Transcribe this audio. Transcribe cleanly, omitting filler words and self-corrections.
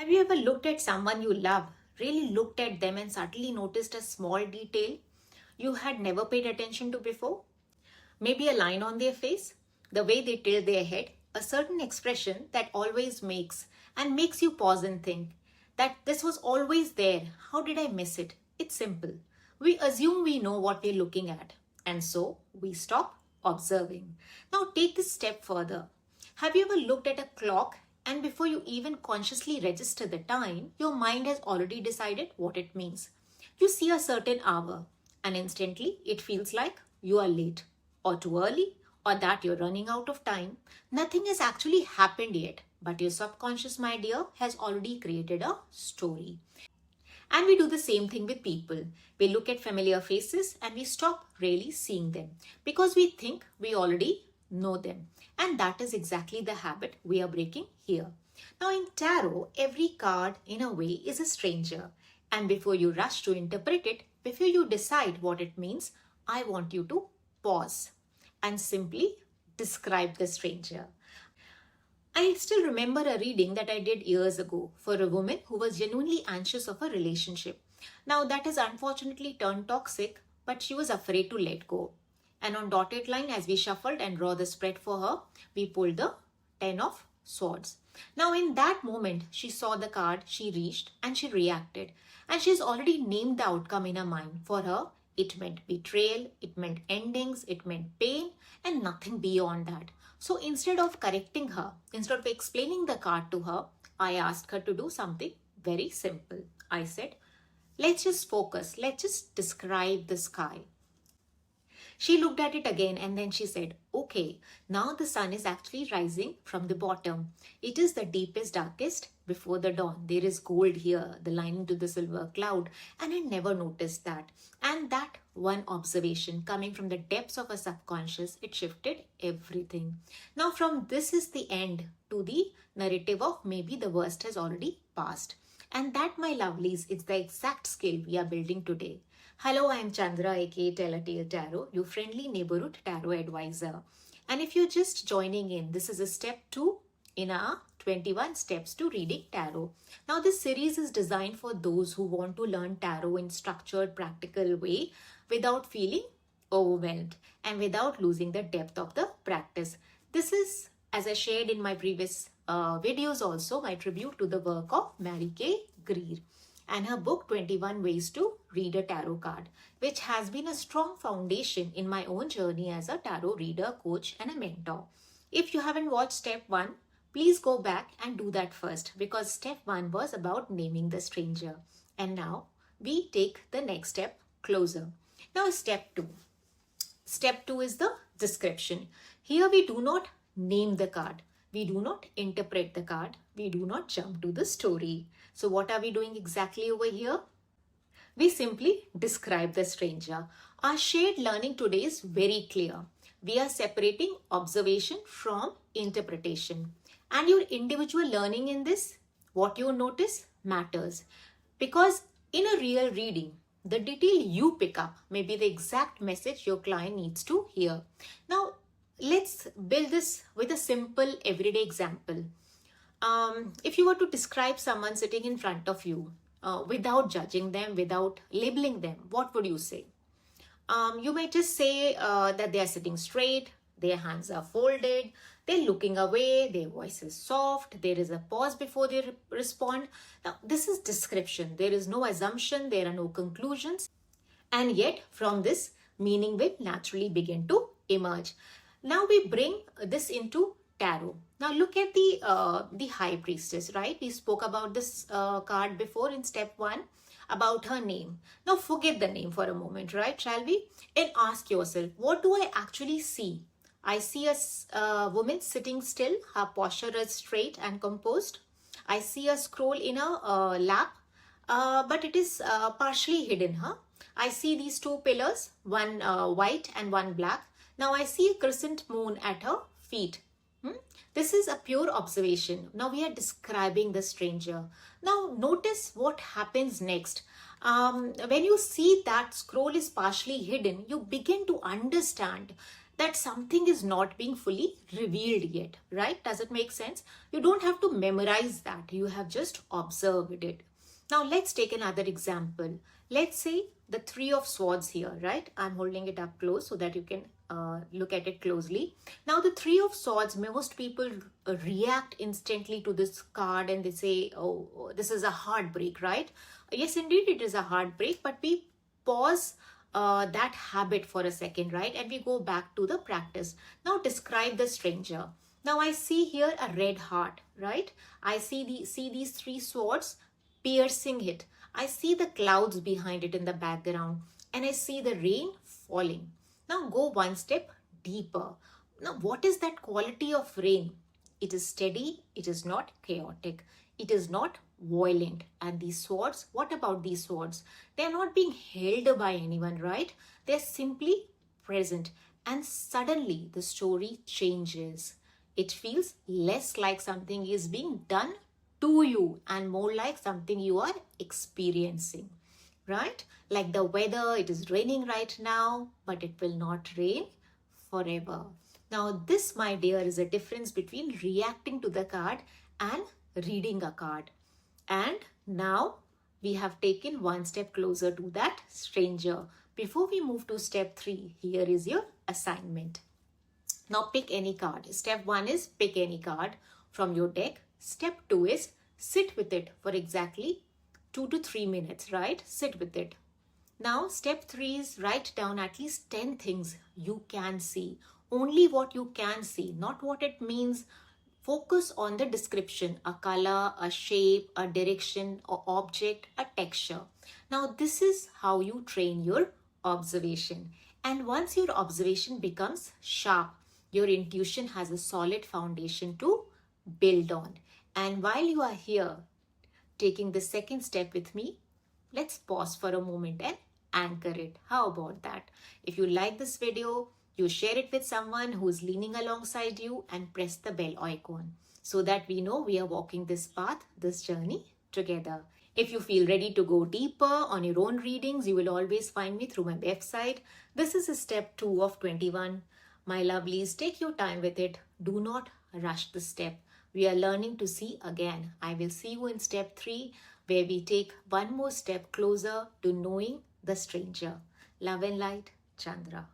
Have you ever looked at someone you love, really looked at them and suddenly noticed a small detail you had never paid attention to before? Maybe a line on their face, the way they tilt their head, a certain expression that always makes you pause and think that this was always there. How did I miss it? It's simple. We assume we know what we're looking at, and so we stop observing. Now take this step further. Have you ever looked at a clock and before you even consciously register the time, your mind has already decided what it means? You see a certain hour and instantly it feels like you are late or too early or that you're running out of time. Nothing has actually happened yet, but your subconscious mind dear has already created a story. And we do the same thing with people. We look at familiar faces and we stop really seeing them because we think we already know them. And that is exactly the habit we are breaking here. Now in tarot, every card in a way is a stranger. And before you rush to interpret it, before you decide what it means, I want you to pause and simply describe the stranger. I still remember a reading that I did years ago for a woman who was genuinely anxious of a relationship. Now that has unfortunately turned toxic, but she was afraid to let go. And on dotted line, as we shuffled and draw the spread for her, we pulled the 10 of swords. Now in that moment, she saw the card, she reached and she reacted. And she's already named the outcome in her mind. For her, it meant betrayal, it meant endings, it meant pain and nothing beyond that. So instead of correcting her, instead of explaining the card to her, I asked her to do something very simple. I said, let's just focus. Let's just describe the sky. She looked at it again and then she said, okay, now the sun is actually rising from the bottom. It is the deepest, darkest before the dawn. There is gold here, the lining to the silver cloud. And I never noticed that. And that one observation coming from the depths of a subconscious, it shifted everything. Now from this is the end to the narrative of maybe the worst has already passed. And that, my lovelies, is the exact skill we are building today. Hello, I am Chandra, aka Tellataletarot, your friendly neighborhood tarot advisor. And if you're just joining in, this is a step 2 in our 21 steps to reading tarot. Now, this series is designed for those who want to learn tarot in structured, practical way without feeling overwhelmed and without losing the depth of the practice. This is, as I shared in my previous videos also, my tribute to the work of Mary K. Greer and her book 21 Ways to Read a Tarot Card, which has been a strong foundation in my own journey as a tarot reader, coach and a mentor. If you haven't watched step 1, please go back and do that first because step 1 was about naming the stranger. And now we take the next step closer. Now step 2. Step 2 is the description. Here we do not name the card. We do not interpret the card. We do not jump to the story. So what are we doing exactly over here? We simply describe the stranger. Our shared learning today is very clear. We are separating observation from interpretation. And your individual learning in this, what you notice matters. Because in a real reading, the detail you pick up may be the exact message your client needs to hear. Now, let's build this with a simple everyday example. If you were to describe someone sitting in front of you without judging them, without labeling them, what would you say? You may just say that they are sitting straight, their hands are folded, they're looking away, their voice is soft, there is a pause before they respond. Now, this is description. There is no assumption, there are no conclusions. And yet, from this, meaning will naturally begin to emerge. Now we bring this into tarot. Now look at the High Priestess, right? We spoke about this card before in step 1 about her name. Now forget the name for a moment, right? Shall we? And ask yourself, what do I actually see? I see a woman sitting still, her posture is straight and composed. I see a scroll in her lap, but it is partially hidden. I see these two pillars, one white and one black. Now I see a crescent moon at her feet. This is a pure observation. Now we are describing the stranger. Now notice what happens next. When you see that scroll is partially hidden, you begin to understand that something is not being fully revealed yet, right? Does it make sense? You don't have to memorize that. You have just observed it. Now let's take another example. Let's say the Three of Swords here, right? I'm holding it up close so that you can look at it closely. Now the Three of Swords, most people react instantly to this card and they say, oh, this is a heartbreak, right? Yes, indeed, it is a heartbreak, but we pause that habit for a second, right? And we go back to the practice. Now describe the stranger. Now I see here a red heart, right? I see these three swords piercing it. I see the clouds behind it in the background, and I see the rain falling. Now go one step deeper. Now what is that quality of rain? It is steady, it is not chaotic, it is not violent. And these swords, what about these swords? They are not being held by anyone, right? They are simply present. And suddenly the story changes. It feels less like something is being done to you and more like something you are experiencing, right? Like the weather, it is raining right now, but it will not rain forever. Now this, my dear, is a difference between reacting to the card and reading a card. And now we have taken one step closer to that stranger. Before we move to step 3, here is your assignment. Now pick any card. Step 1 is pick any card from your deck. Step 2 is sit with it for exactly 2 to 3 minutes, right? Sit with it. Now step 3 is write down at least 10 things you can see. Only what you can see, not what it means. Focus on the description, a color, a shape, a direction, or object, a texture. Now this is how you train your observation. And once your observation becomes sharp, your intuition has a solid foundation to build on. And while you are here taking the second step with me, let's pause for a moment and anchor it. How about that? If you like this video, you share it with someone who is leaning alongside you and press the bell icon so that we know we are walking this path, this journey together. If you feel ready to go deeper on your own readings, you will always find me through my website. This is step 2 of 21. My lovelies, take your time with it. Do not rush the step. We are learning to see again. I will see you in step 3, where we take one more step closer to knowing the stranger. Love and light, Chandra.